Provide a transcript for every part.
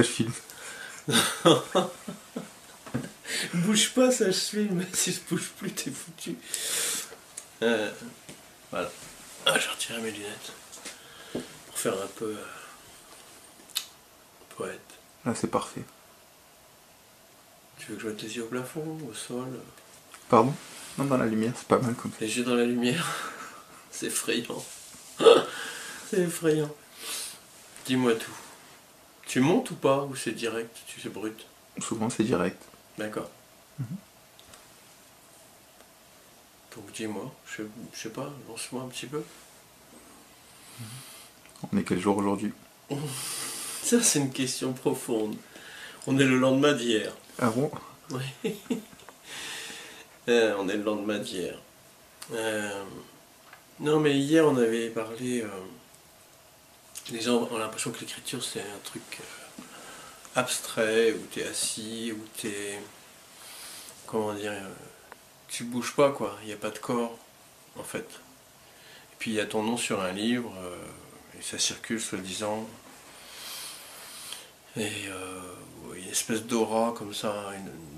Je filme. Bouge pas, ça je filme. Si je bouge plus, t'es foutu. Voilà. Ah, j'ai retiré mes lunettes. Pour faire un peu poète. Là, c'est parfait. Tu veux que je mette les yeux au plafond, au sol? Pardon? Non, dans la lumière, c'est pas mal comme ça. Les yeux dans la lumière. C'est effrayant. C'est effrayant. Dis-moi tout. Tu montes ou pas? Ou c'est direct? Tu sais brut? Souvent, c'est direct. D'accord. Donc dis-moi, je sais pas, lance-moi un petit peu. On est quel jour aujourd'hui? Ça, c'est une question profonde. On est le lendemain d'hier. Ah bon? Oui. On est le lendemain d'hier. Non, mais hier, on avait parlé... les gens ont l'impression que l'écriture, c'est un truc abstrait, où t'es assis, où t'es... Comment dire... tu bouges pas, quoi. Il n'y a pas de corps, en fait. Et puis, il y a ton nom sur un livre, et ça circule, soi-disant. Et il y a une espèce d'aura, comme ça,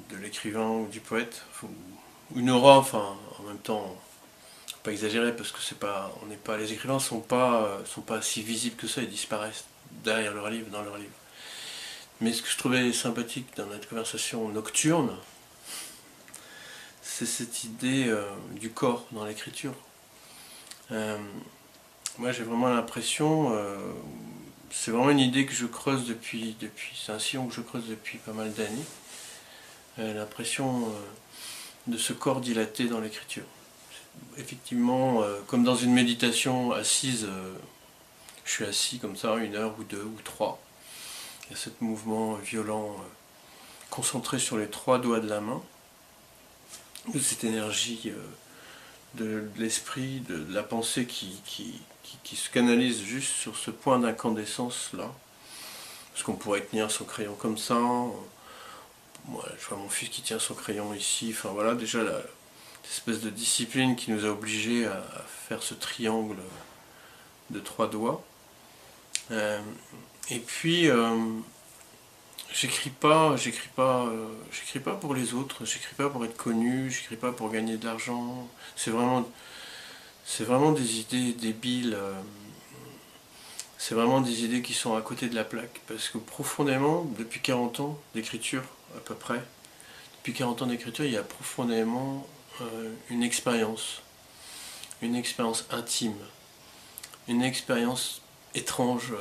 de l'écrivain ou du poète. Une aura, enfin, en même temps... pas exagéré parce que c'est pas, on n'est pas, les écrivains sont pas si visibles que ça, ils disparaissent derrière leur livre, dans leur livre. Mais ce que je trouvais sympathique dans notre conversation nocturne, c'est cette idée du corps dans l'écriture. Moi j'ai vraiment l'impression, c'est vraiment une idée que je creuse depuis c'est un sillon que je creuse depuis pas mal d'années, l'impression de ce corps dilaté dans l'écriture. Effectivement, comme dans une méditation assise, je suis assis comme ça, 1 heure ou 2 ou 3. Il y a ce mouvement violent, concentré sur les 3 doigts de la main, de cette énergie de l'esprit, de la pensée qui se canalise juste sur ce point d'incandescence là. Parce qu'on pourrait tenir son crayon comme ça. Moi, je vois mon fils qui tient son crayon ici. Enfin voilà, déjà espèce de discipline qui nous a obligés à faire ce triangle de 3 doigts. Et puis, j'écris pas pour les autres, j'écris pas pour être connu, j'écris pas pour gagner de l'argent. C'est vraiment des idées débiles. C'est vraiment des idées qui sont à côté de la plaque. Parce que profondément, depuis 40 ans d'écriture, à peu près, depuis 40 ans d'écriture, il y a profondément une expérience intime, une expérience étrange,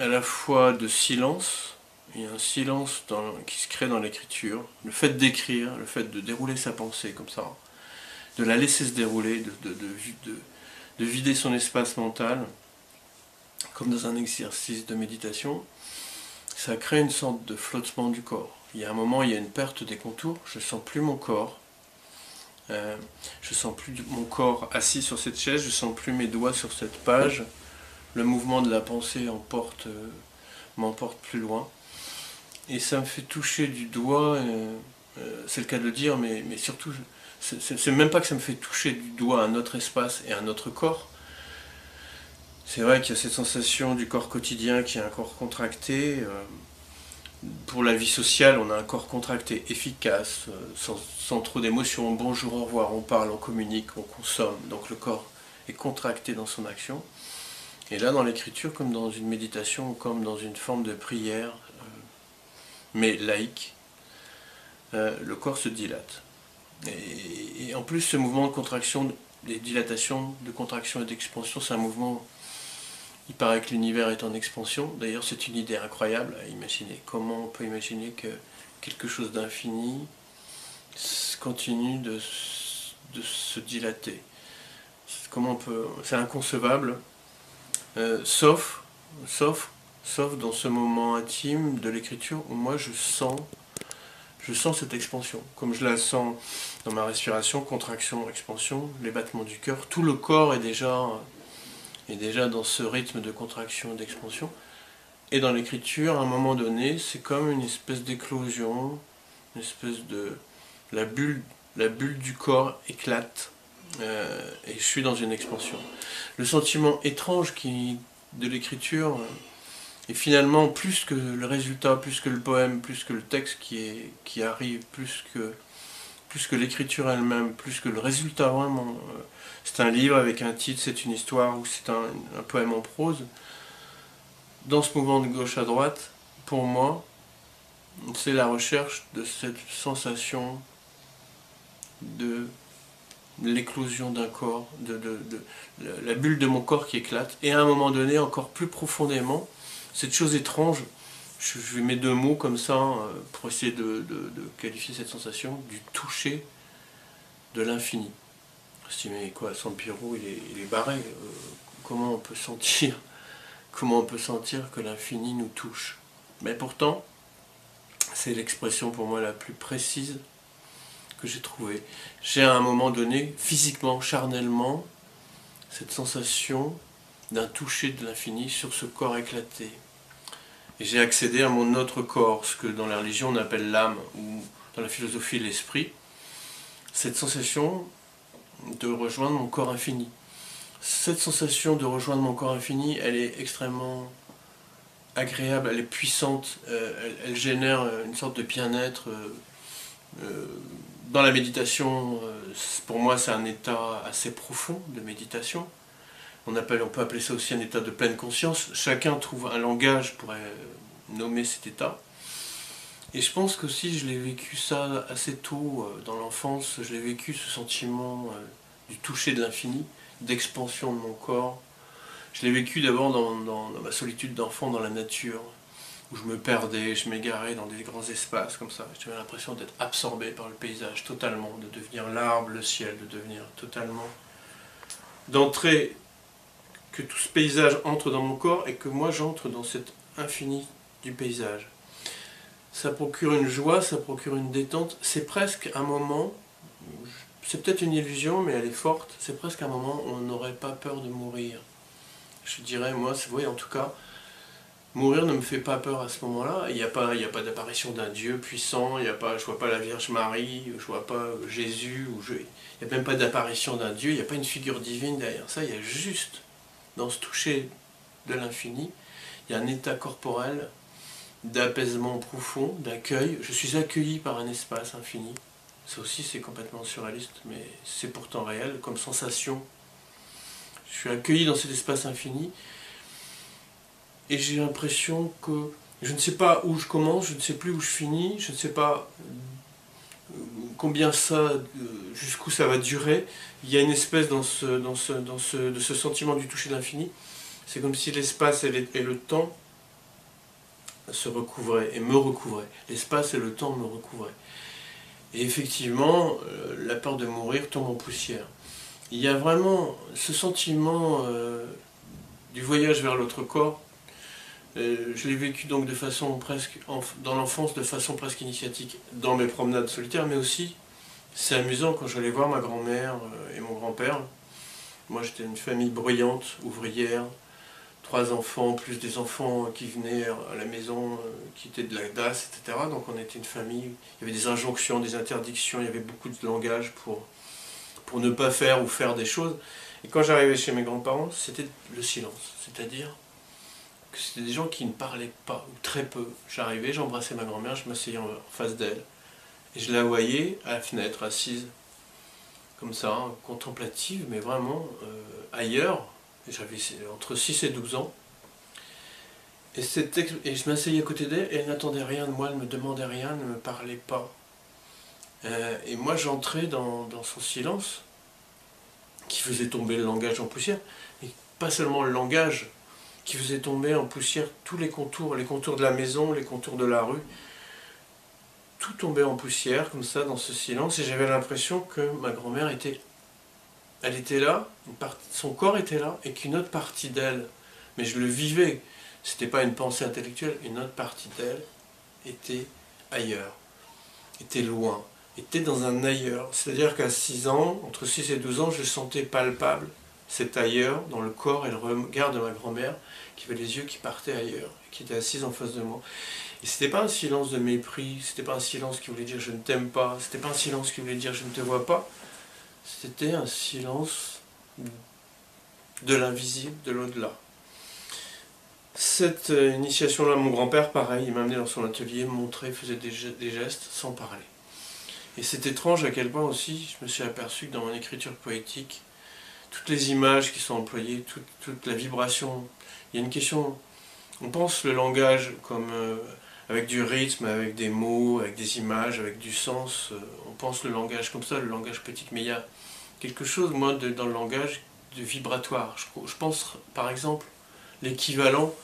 à la fois de silence. Il y a un silence qui se crée dans l'écriture, le fait d'écrire, le fait de dérouler sa pensée comme ça, de la laisser se dérouler, de vider son espace mental, comme dans un exercice de méditation, ça crée une sorte de flottement du corps. Il y a un moment, il y a une perte des contours, je ne sens plus mon corps. Je sens plus mon corps assis sur cette chaise, je sens plus mes doigts sur cette page. Le mouvement de la pensée m'emporte plus loin. Et ça me fait toucher du doigt, c'est le cas de le dire, mais surtout, c'est même pas que ça me fait toucher du doigt un autre espace et un autre corps. C'est vrai qu'il y a cette sensation du corps quotidien qui est un corps contracté. Pour la vie sociale, on a un corps contracté, efficace, sans trop d'émotions. Bonjour, au revoir, on parle, on communique, on consomme. Donc le corps est contracté dans son action. Et là, dans l'écriture, comme dans une méditation, comme dans une forme de prière, mais laïque, le corps se dilate. Et en plus, ce mouvement de contraction, des dilatations, de contraction et d'expansion, c'est un mouvement... Il paraît que l'univers est en expansion. D'ailleurs, c'est une idée incroyable à imaginer. Comment on peut imaginer que quelque chose d'infini continue de se dilater? Comment on peut... C'est inconcevable, sauf dans ce moment intime de l'écriture où moi je sens cette expansion. Comme je la sens dans ma respiration, contraction, expansion, les battements du cœur, tout le corps est déjà dans ce rythme de contraction et d'expansion. Et dans l'écriture, à un moment donné, c'est comme une espèce d'éclosion, une espèce de... La bulle du corps éclate, et je suis dans une expansion. Le sentiment étrange de l'écriture, Et finalement, plus que le résultat, plus que le poème, plus que le texte qui arrive, plus que l'écriture elle-même, plus que le résultat vraiment, c'est un livre avec un titre, c'est une histoire, ou c'est un poème en prose. Dans ce mouvement de gauche à droite, pour moi, c'est la recherche de cette sensation de l'éclosion d'un corps, de la bulle de mon corps qui éclate, et à un moment donné, encore plus profondément, cette chose étrange, je mets deux mots comme ça pour essayer de qualifier cette sensation, du toucher de l'infini. Je dis, mais quoi, Sampiro, il est barré, comment on peut sentir que l'infini nous touche? Mais pourtant, c'est l'expression pour moi la plus précise que j'ai trouvée. J'ai à un moment donné, physiquement, charnellement, cette sensation d'un toucher de l'infini sur ce corps éclaté. Et j'ai accédé à mon autre corps, ce que dans la religion on appelle l'âme, ou dans la philosophie l'esprit. Cette sensation de rejoindre mon corps infini. Cette sensation de rejoindre mon corps infini, elle est extrêmement agréable, elle est puissante, elle génère une sorte de bien-être. Dans la méditation, pour moi c'est un état assez profond de méditation. On peut appeler ça aussi un état de pleine conscience. Chacun trouve un langage pour nommer cet état. Et je pense qu'aussi je l'ai vécu ça assez tôt dans l'enfance. Je l'ai vécu ce sentiment du toucher de l'infini, d'expansion de mon corps. Je l'ai vécu d'abord dans ma solitude d'enfant dans la nature, où je me perdais, je m'égarais dans des grands espaces comme ça. J'avais l'impression d'être absorbé par le paysage totalement, de devenir l'arbre, le ciel, de devenir totalement... d'entrer... que tout ce paysage entre dans mon corps et que moi j'entre dans cet infini du paysage. Ça procure une joie, ça procure une détente. C'est presque un moment, c'est peut-être une illusion, mais elle est forte, c'est presque un moment où on n'aurait pas peur de mourir. Je dirais, moi, oui, en tout cas, mourir ne me fait pas peur à ce moment-là. Il n'y a pas d'apparition d'un Dieu puissant, je ne vois pas la Vierge Marie, je ne vois pas Jésus, il n'y a même pas d'apparition d'un Dieu, il n'y a pas une figure divine derrière ça, il y a juste, dans ce toucher de l'infini, il y a un état corporel d'apaisement profond, d'accueil. Je suis accueilli par un espace infini. Ça aussi, c'est complètement surréaliste, mais c'est pourtant réel comme sensation. Je suis accueilli dans cet espace infini et j'ai l'impression que je ne sais pas où je commence, je ne sais plus où je finis, je ne sais pas combien jusqu'où ça va durer. Il y a une espèce de ce sentiment du toucher de l'infini. C'est comme si l'espace et le temps se recouvraient et me recouvraient. L'espace et le temps me recouvraient. Et effectivement, la peur de mourir tombe en poussière. Il y a vraiment ce sentiment du voyage vers l'autre corps. Je l'ai vécu donc de façon presque, dans l'enfance, de façon presque initiatique, dans mes promenades solitaires, mais aussi, c'est amusant quand j'allais voir ma grand-mère et mon grand-père. Moi j'étais une famille bruyante, ouvrière, 3 enfants, plus des enfants qui venaient à la maison, qui étaient de la DAS, etc. Donc on était une famille, il y avait des injonctions, des interdictions, il y avait beaucoup de langage pour ne pas faire ou faire des choses. Et quand j'arrivais chez mes grands-parents, c'était le silence. C'est-à-dire que c'était des gens qui ne parlaient pas, ou très peu. J'arrivais, j'embrassais ma grand-mère, je m'asseyais en face d'elle. Et je la voyais à la fenêtre, assise, comme ça, contemplative, mais vraiment ailleurs. J'avais entre 6 et 12 ans. Et je m'asseyais à côté d'elle, et elle n'attendait rien de moi, elle ne me demandait rien, elle ne me parlait pas. Et moi j'entrais dans son silence, qui faisait tomber le langage en poussière, et pas seulement le langage, qui faisait tomber en poussière tous les contours de la maison, les contours de la rue, tout tombait en poussière, comme ça, dans ce silence, et j'avais l'impression que ma grand-mère elle était là, son corps était là, et qu'une autre partie d'elle, mais je le vivais, c'était pas une pensée intellectuelle, une autre partie d'elle était ailleurs, était loin, était dans un ailleurs. C'est-à-dire qu'à 6 ans, entre 6 et 12 ans, je sentais palpable cet ailleurs dans le corps et le regard de ma grand-mère, qui avait les yeux qui partaient ailleurs, qui était assise en face de moi. Et c'était pas un silence de mépris, c'était pas un silence qui voulait dire je ne t'aime pas, c'était pas un silence qui voulait dire je ne te vois pas, c'était un silence de l'invisible, de l'au-delà. Cette initiation-là, mon grand-père, pareil, il m'a amené dans son atelier, me montrait, faisait des gestes sans parler. Et c'est étrange à quel point aussi je me suis aperçu que dans mon écriture poétique, toutes les images qui sont employées, toute la vibration, il y a une question, on pense le langage comme avec du rythme, avec des mots, avec des images, avec du sens, on pense le langage comme ça, le langage poétique, mais il y a quelque chose, moi, dans le langage, de vibratoire. Je pense, par exemple, l'équivalent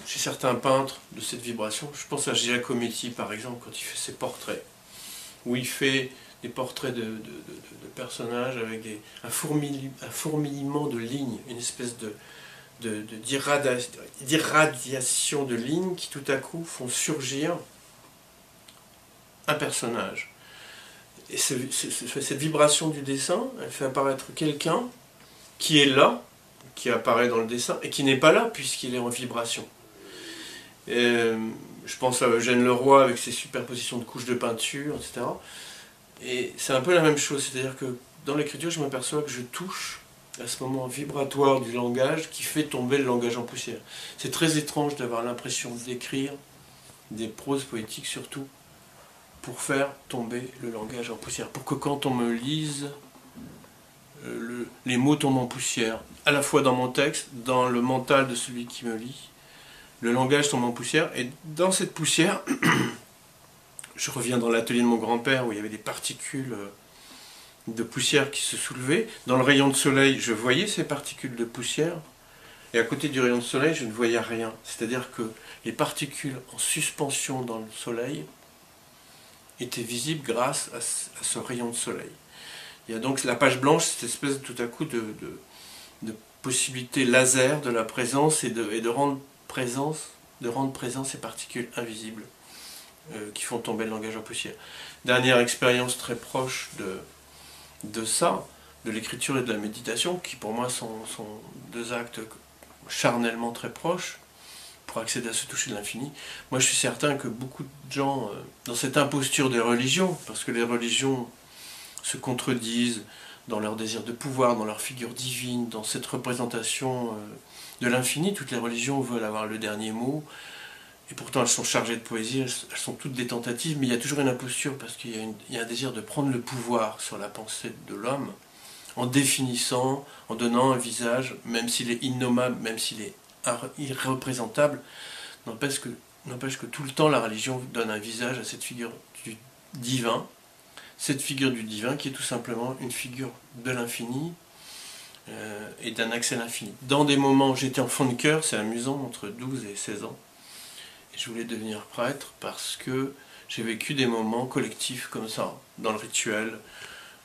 chez certains peintres de cette vibration. Je pense à Giacometti, par exemple, quand il fait ses portraits, où il fait des portraits de personnages avec un fourmillement de lignes, une espèce d'irradiation de lignes qui tout à coup font surgir un personnage. Et cette vibration du dessin, elle fait apparaître quelqu'un qui est là, qui apparaît dans le dessin, et qui n'est pas là puisqu'il est en vibration. Je pense à Eugène Leroy avec ses superpositions de couches de peinture, etc. Et c'est un peu la même chose, c'est-à-dire que dans l'écriture, je m'aperçois que je touche à ce moment vibratoire du langage qui fait tomber le langage en poussière. C'est très étrange d'avoir l'impression d'écrire des proses poétiques surtout pour faire tomber le langage en poussière, pour que quand on me lise, les mots tombent en poussière, à la fois dans mon texte, dans le mental de celui qui me lit, le langage tombe en poussière, et dans cette poussière, je reviens dans l'atelier de mon grand-père où il y avait des particules de poussière qui se soulevaient. Dans le rayon de soleil, je voyais ces particules de poussière, et à côté du rayon de soleil, je ne voyais rien. C'est-à-dire que les particules en suspension dans le soleil étaient visibles grâce à ce rayon de soleil. Il y a donc la page blanche, cette espèce tout à coup de possibilité laser de la présence et de rendre présent ces particules invisibles qui font tomber le langage en poussière. Dernière expérience très proche de ça, de l'écriture et de la méditation, qui pour moi sont deux actes charnellement très proches, pour accéder à ce toucher de l'infini. Moi je suis certain que beaucoup de gens, dans cette imposture des religions, parce que les religions se contredisent dans leur désir de pouvoir, dans leur figure divine, dans cette représentation de l'infini, toutes les religions veulent avoir le dernier mot, et pourtant elles sont chargées de poésie, elles sont toutes des tentatives, mais il y a toujours une imposture, parce qu'il y a un désir de prendre le pouvoir sur la pensée de l'homme, en définissant, en donnant un visage, même s'il est innommable, même s'il est irreprésentable, n'empêche que tout le temps la religion donne un visage à cette figure du divin, cette figure du divin qui est tout simplement une figure de l'infini et d'un accès à l'infini. Dans des moments, j'étais enfant de cœur, c'est amusant, entre 12 et 16 ans, et je voulais devenir prêtre parce que j'ai vécu des moments collectifs comme ça, dans le rituel.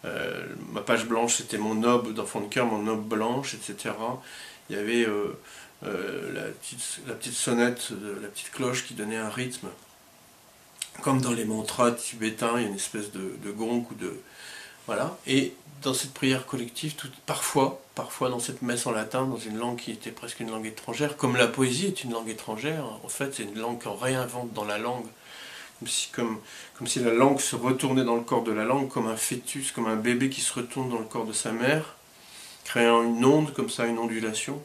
Ma page blanche, c'était mon aube d'enfant de cœur, mon aube blanche, etc. Il y avait la petite sonnette, la petite cloche qui donnait un rythme. Comme dans les mantras tibétains, il y a une espèce de gong ou de... Voilà. Et dans cette prière collective, parfois dans cette messe en latin, dans une langue qui était presque une langue étrangère, comme la poésie est une langue étrangère, en fait c'est une langue qu'on réinvente dans la langue, comme si la langue se retournait dans le corps de la langue, comme un fœtus, comme un bébé qui se retourne dans le corps de sa mère, créant une onde, comme ça, une ondulation.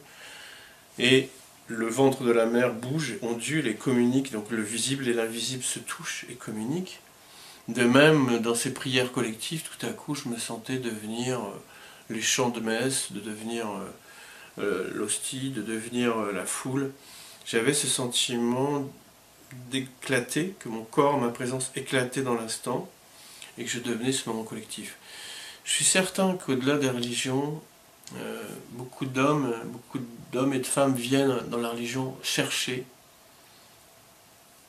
Et le ventre de la mère bouge, ondule et communique, donc le visible et l'invisible se touchent et communiquent. De même, dans ces prières collectives, tout à coup, je me sentais devenir les chants de messe, de devenir l'hostie, de devenir la foule. J'avais ce sentiment d'éclater, que mon corps, ma présence éclatait dans l'instant, et que je devenais ce moment collectif. Je suis certain qu'au-delà des religions, beaucoup d'hommes et de femmes viennent dans la religion chercher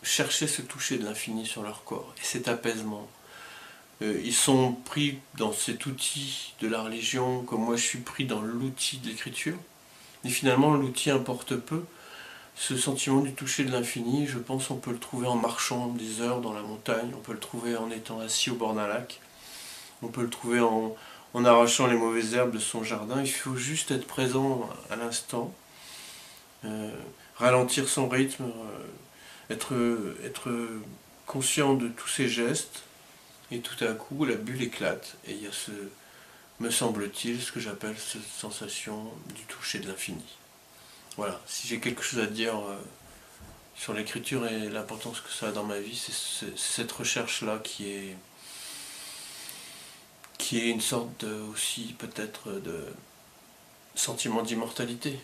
ce toucher de l'infini sur leur corps, et cet apaisement. Ils sont pris dans cet outil de la religion, comme moi je suis pris dans l'outil de l'écriture, et finalement l'outil importe peu. Ce sentiment du toucher de l'infini, je pense on peut le trouver en marchant des heures dans la montagne, on peut le trouver en étant assis au bord d'un lac, on peut le trouver en arrachant les mauvaises herbes de son jardin. Il faut juste être présent à l'instant, ralentir son rythme, être conscient de tous ses gestes, et tout à coup la bulle éclate, et il y a me semble-t-il, ce que j'appelle cette sensation du toucher de l'infini. Voilà, si j'ai quelque chose à dire sur l'écriture et l'importance que ça a dans ma vie, c'est cette recherche-là qui est une sorte aussi peut-être de sentiment d'immortalité.